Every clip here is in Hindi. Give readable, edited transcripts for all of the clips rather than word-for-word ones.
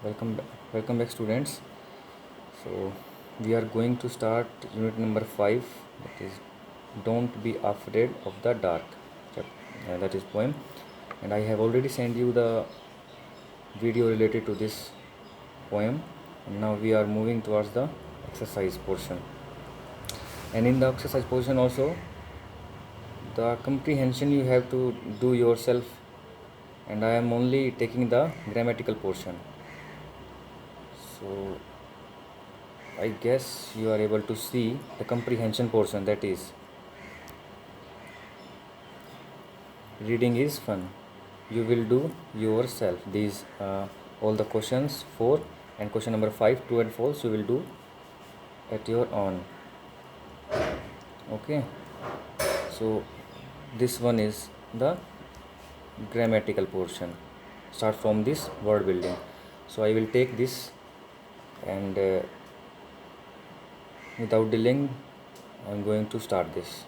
Welcome back, students. So we are going to start unit number 5, that is don't be afraid of the dark. That is poem, and I have already sent you the video related to this poem, and now we are moving towards the exercise portion. And in the exercise portion also, the comprehension you have to do yourself, and I am only taking the grammatical portion. So I guess you are able to see the comprehension portion, that is reading is fun. You will do yourself. These all the questions 4 and question number 5, true and false, you will do at your own. Okay. So this one is the grammatical portion. Start from this word building. So I will take this and without delaying I am going to start this.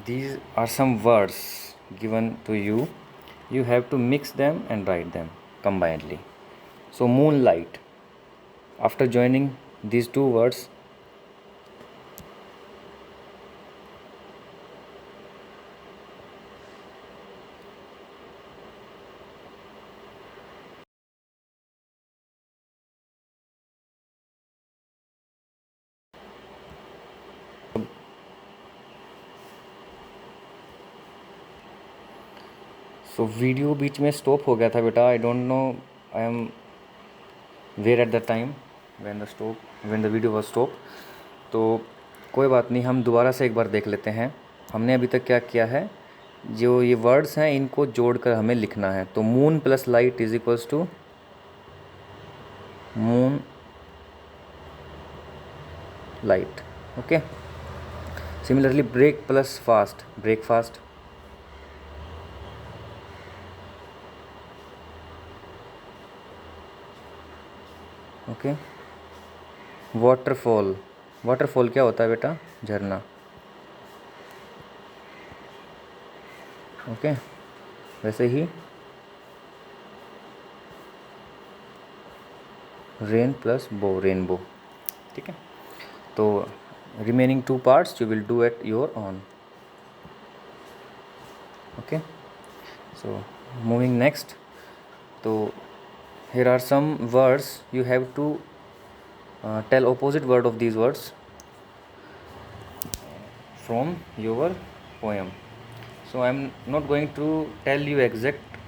These are some words given to you. You have to mix them and write them combinedly. So moonlight. After joining these two words, so video बीच में स्टॉप हो गया था बेटा. I don't know I am where at the time when the video was stop. तो कोई बात नहीं, हम दोबारा से एक बार देख लेते हैं. हमने अभी तक क्या किया है, जो ये वर्ड्स हैं इनको जोड़कर हमें लिखना है. तो moon plus light is equals to moon light. Okay. Similarly break plus fast, breakfast. Okay. Waterfall, waterfall क्या होता है बेटा? झरना. ओके. वैसे ही रेन प्लस बो, रेनबो. ठीक है. तो remaining two parts you will do at your own. Okay. So moving next. तो here are some words you have to tell opposite word of these words from your poem. So I am not going to tell you exact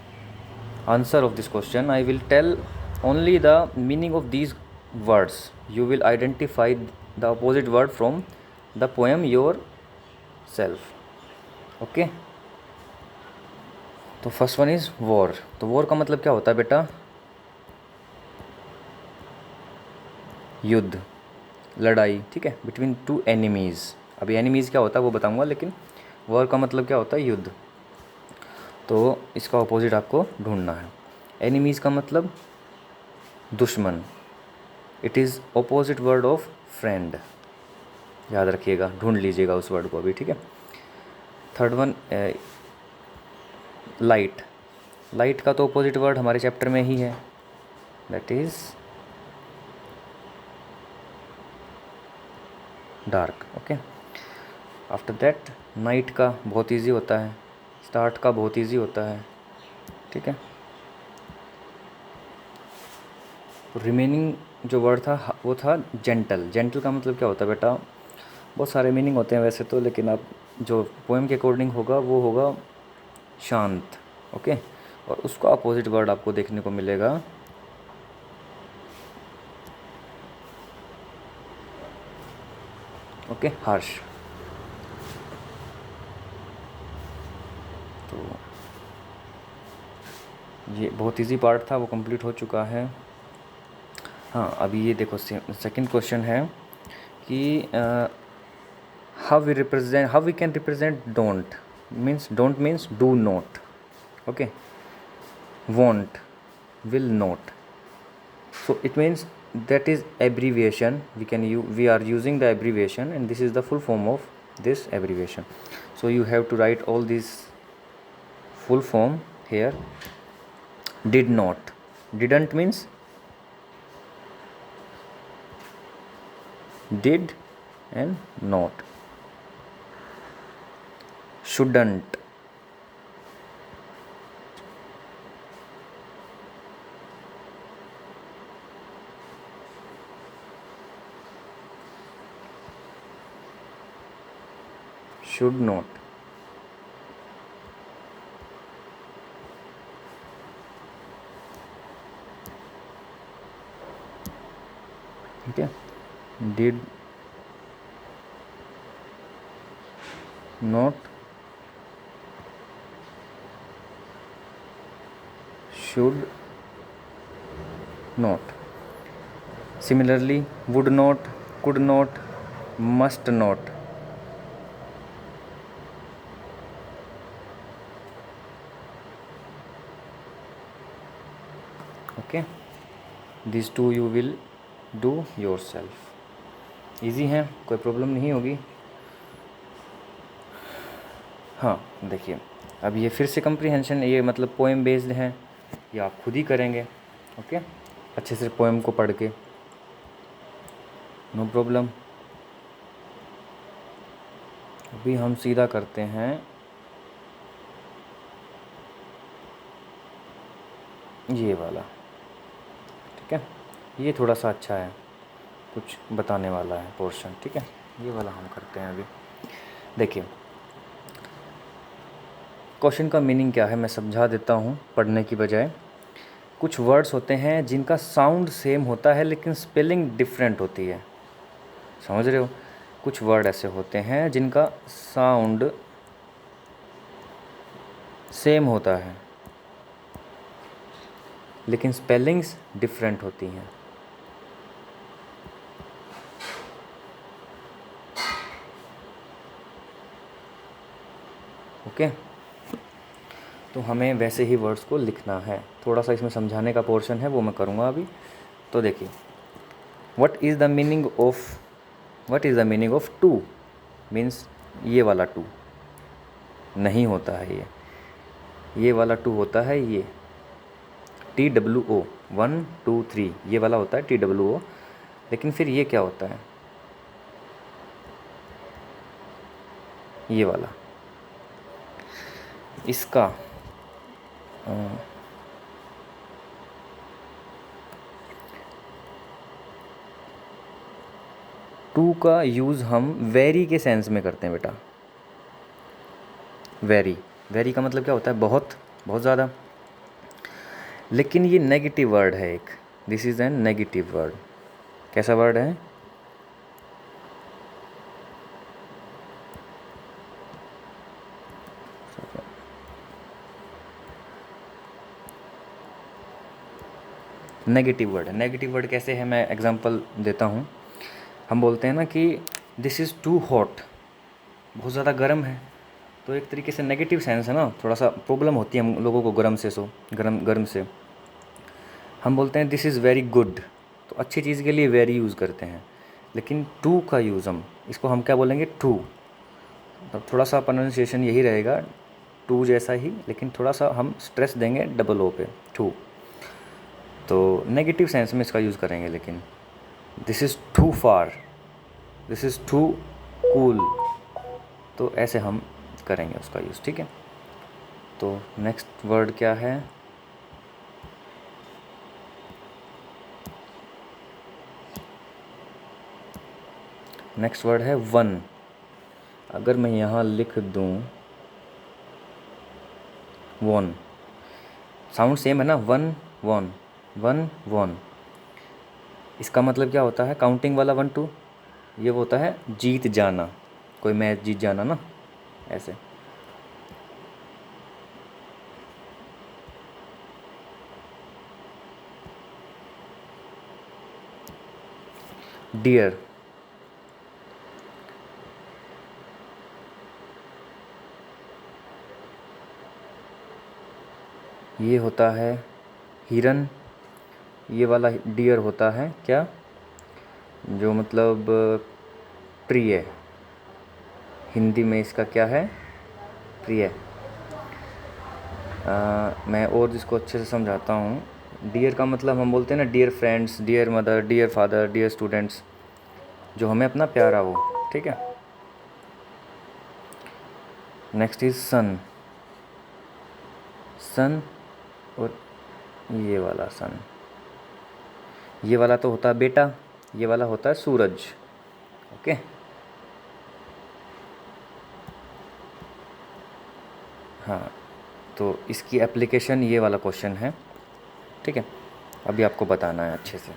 answer of this question. I will tell only the meaning of these words. You will identify the opposite word from the poem yourself. Okay. तो फर्स्ट वन इज़ वॉर. तो वॉर का मतलब क्या होता है बेटा? युद्ध, लड़ाई. ठीक है, बिटवीन टू एनिमीज़. अभी एनिमीज़ क्या होता है वो बताऊंगा, लेकिन वॉर का मतलब क्या होता है? युद्ध. तो इसका अपोजिट आपको ढूंढना है. एनिमीज़ का मतलब दुश्मन. It is opposite word of friend. याद रखिएगा, ढूंढ लीजिएगा उस वर्ड को अभी. ठीक है. Third one light. लाइट का तो अपोजिट वर्ड हमारे चैप्टर में ही है, that is dark. Okay. After that night का बहुत इजी होता है, स्टार्ट का बहुत इजी होता है. ठीक है. रिमेनिंग जो वर्ड था वो था जेंटल. जेंटल का मतलब क्या होता है बेटा? बहुत सारे मीनिंग होते हैं वैसे तो, लेकिन आप जो पोएम के अकॉर्डिंग होगा वो होगा शांत. ओके. और उसका अपोजिट वर्ड आपको देखने को मिलेगा ओके, हार्श. तो ये बहुत इजी पार्ट था, वो कंप्लीट हो चुका है. हाँ, अभी ये देखो सेकंड क्वेश्चन है कि how we can represent don't. Don't means do not. Okay. Won't, will not. So it means that is abbreviation. We are using the abbreviation, and this is the full form of this abbreviation. So you have to write all these full form here. Did not. Didn't means did and not. Shouldn't. Should not. ठीक है. Did not. Should not. Similarly, would not, could not, must not. Okay, these two you will do yourself. Easy हैं, कोई प्रॉब्लम नहीं होगी. हाँ देखिए, अब ये फिर से कंप्रीहेंशन, ये मतलब पोएम बेस्ड हैं, ये आप खुद ही करेंगे. ओके, अच्छे से पोएम को पढ़ के, नो प्रॉब्लम. अभी हम सीधा करते हैं ये वाला. ठीक है, ये थोड़ा सा अच्छा है, कुछ बताने वाला है पोर्शन. ठीक है, ये वाला हम करते हैं अभी. देखिए, क्वेश्चन का मीनिंग क्या है मैं समझा देता हूँ पढ़ने की बजाय. कुछ वर्ड्स होते हैं जिनका साउंड सेम होता है लेकिन स्पेलिंग डिफरेंट होती है. समझ रहे हो? कुछ वर्ड ऐसे होते हैं जिनका साउंड सेम होता है लेकिन स्पेलिंग्स डिफरेंट होती हैं. ओके, तो हमें वैसे ही वर्ड्स को लिखना है. थोड़ा सा इसमें समझाने का पोर्शन है, वो मैं करूँगा अभी. तो देखिए, what is the meaning of two means ये वाला टू नहीं होता है. ये वाला टू होता है ये TWO 1 2 3, ये वाला होता है TWO. लेकिन फिर ये क्या होता है, ये वाला, इसका टू का यूज़ हम वेरी के सेंस में करते हैं बेटा. वेरी का मतलब क्या होता है, बहुत, बहुत ज़्यादा. लेकिन ये नेगेटिव वर्ड है एक. This is an negative word. कैसा वर्ड है? नेगेटिव वर्ड है. नेगेटिव वर्ड कैसे है, मैं एग्जांपल देता हूँ. हम बोलते हैं ना कि दिस इज़ टू हॉट, बहुत ज़्यादा गर्म है. तो एक तरीके से नेगेटिव सेंस है ना, थोड़ा सा प्रॉब्लम होती है हम लोगों को गर्म से. गर्म से हम बोलते हैं दिस इज़ वेरी गुड, तो अच्छी चीज़ के लिए वेरी यूज़ करते हैं. लेकिन टू का यूज़ हम इसको हम क्या बोलेंगे, टू. तो थोड़ा सा प्रोनाउंसिएशन यही रहेगा, टू जैसा ही, लेकिन थोड़ा सा हम स्ट्रेस देंगे डबल ओ पे, टू. तो नेगेटिव सेंस में इसका यूज़ करेंगे. लेकिन this is too far, this is too cool, तो ऐसे हम करेंगे उसका यूज़. ठीक है, तो नेक्स्ट वर्ड क्या है? नेक्स्ट वर्ड है वन. अगर मैं यहाँ लिख दूँ वन, साउंड सेम है ना, वन वन, वन वन. इसका मतलब क्या होता है, काउंटिंग वाला 1 2, ये वो होता है जीत जाना, कोई मैच जीत जाना ना, ऐसे. डियर, ये होता है हिरन, ये वाला डियर होता है क्या, जो मतलब प्रिय, हिंदी में इसका क्या है, प्रिय। मैं और इसको अच्छे से समझाता हूँ। डियर का मतलब हम बोलते हैं ना, dear friends, dear mother, dear father, dear students, जो हमें अपना प्यारा हो, ठीक है। नेक्स्ट इज सन। सन और ये वाला सन, ये वाला तो होता है बेटा, ये वाला होता है सूरज, ओके। हाँ, तो इसकी एप्लीकेशन ये वाला क्वेश्चन है, ठीक है। अभी आपको बताना है अच्छे से।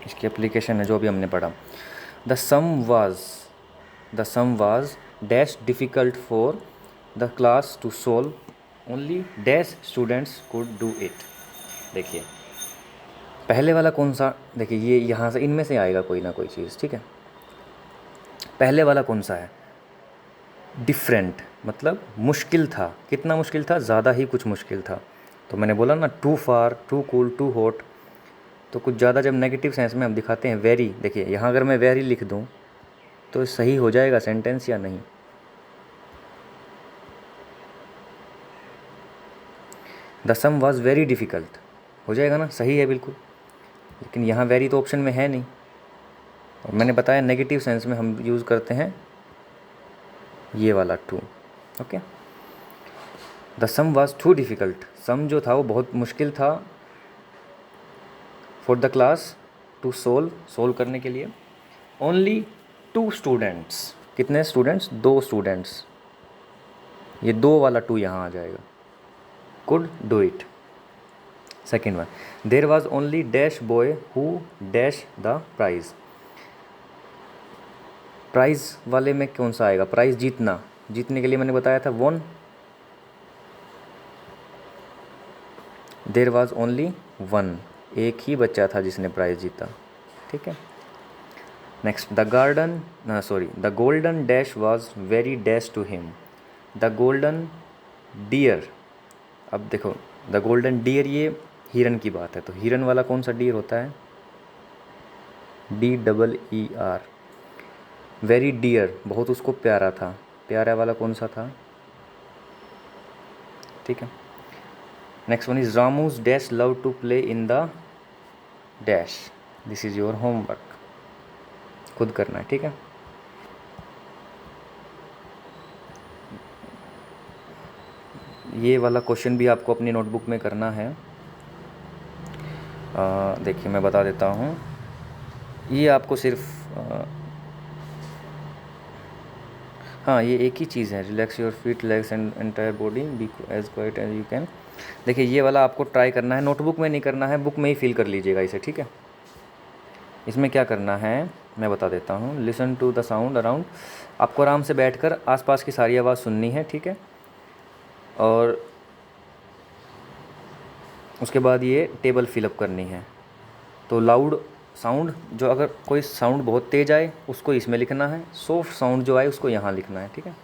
इसकी एप्लीकेशन है जो अभी हमने पढ़ा। The sum was dash difficult for the class to solve, only dash students could do it. देखिए पहले वाला कौन सा, देखिए ये यहाँ से इनमें से आएगा कोई ना कोई चीज़, ठीक है। पहले वाला कौन सा है, डिफरेंट, मतलब मुश्किल था। कितना मुश्किल था, ज़्यादा ही कुछ मुश्किल था। तो मैंने बोला ना, too far, too cool, too hot, तो कुछ ज़्यादा जब नेगेटिव सेंस में हम दिखाते हैं वेरी। देखिए यहाँ अगर मैं वेरी लिख दूँ तो सही हो जाएगा सेंटेंस या नहीं। The sum was very difficult हो जाएगा ना, सही है बिल्कुल। लेकिन यहाँ वेरी तो ऑप्शन में है नहीं, और मैंने बताया नेगेटिव सेंस में हम यूज़ करते हैं ये वाला two, okay. The sum was too difficult, sum जो था वो बहुत मुश्किल था, for the class to solve करने के लिए, ओनली टू स्टूडेंट्स, कितने स्टूडेंट्स, दो स्टूडेंट्स, ये दो वाला टू यहाँ आ जाएगा, could do it. Second one, there was only dash boy who dash the prize. Prize वाले में कौन सा आएगा, प्राइज़ जीतना, जीतने के लिए मैंने बताया था one. There was only one, एक ही बच्चा था जिसने प्राइज़ जीता, ठीक है। Next, the golden dash was very dash to him. The golden dear, अब देखो द गोल्डन डियर ये हिरन की बात है, तो हिरन वाला कौन सा डियर होता है, DEER। वेरी डियर, बहुत उसको प्यारा था, प्यारा वाला कौन सा था, ठीक है। Next one is Ramu's dash love to play in the dash. This is your homework, खुद करना है, ठीक है। ये वाला क्वेश्चन भी आपको अपनी नोटबुक में करना है। देखिए मैं बता देता हूँ, ये आपको सिर्फ हाँ ये एक ही चीज़ है, relax your feet, legs and entire body, be as quiet as you can. देखिए ये वाला आपको ट्राई करना है, नोटबुक में नहीं करना है, बुक में ही फिल कर लीजिएगा इसे, ठीक है। इसमें क्या करना है मैं बता देता हूँ। Listen to the sound around, आपको आराम से बैठकर आसपास की सारी आवाज़ सुननी है, ठीक है। और उसके बाद ये टेबल फिलअप करनी है। तो लाउड साउंड, जो अगर कोई साउंड बहुत तेज़ आए उसको इसमें लिखना है, सॉफ्ट साउंड जो आए उसको यहाँ लिखना है, ठीक है।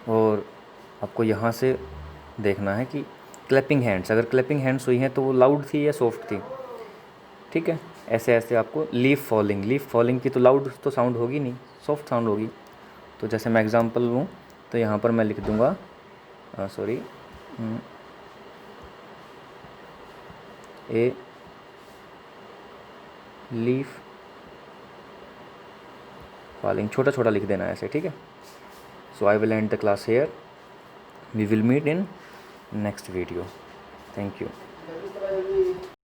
और आपको यहाँ से देखना है कि क्लैपिंग हैंड्स, अगर क्लैपिंग हैंड्स हुई हैं तो वो लाउड थी या सॉफ्ट थी, ठीक है। ऐसे ऐसे आपको लीफ फॉलिंग की तो लाउड तो साउंड होगी नहीं, सॉफ्ट साउंड होगी। तो जैसे मैं एग्जांपल लूँ तो यहाँ पर मैं लिख दूँगा ए लीफ फॉलिंग, छोटा छोटा लिख देना है ऐसे, ठीक है। So I will end the class here, we will meet in next video, thank you.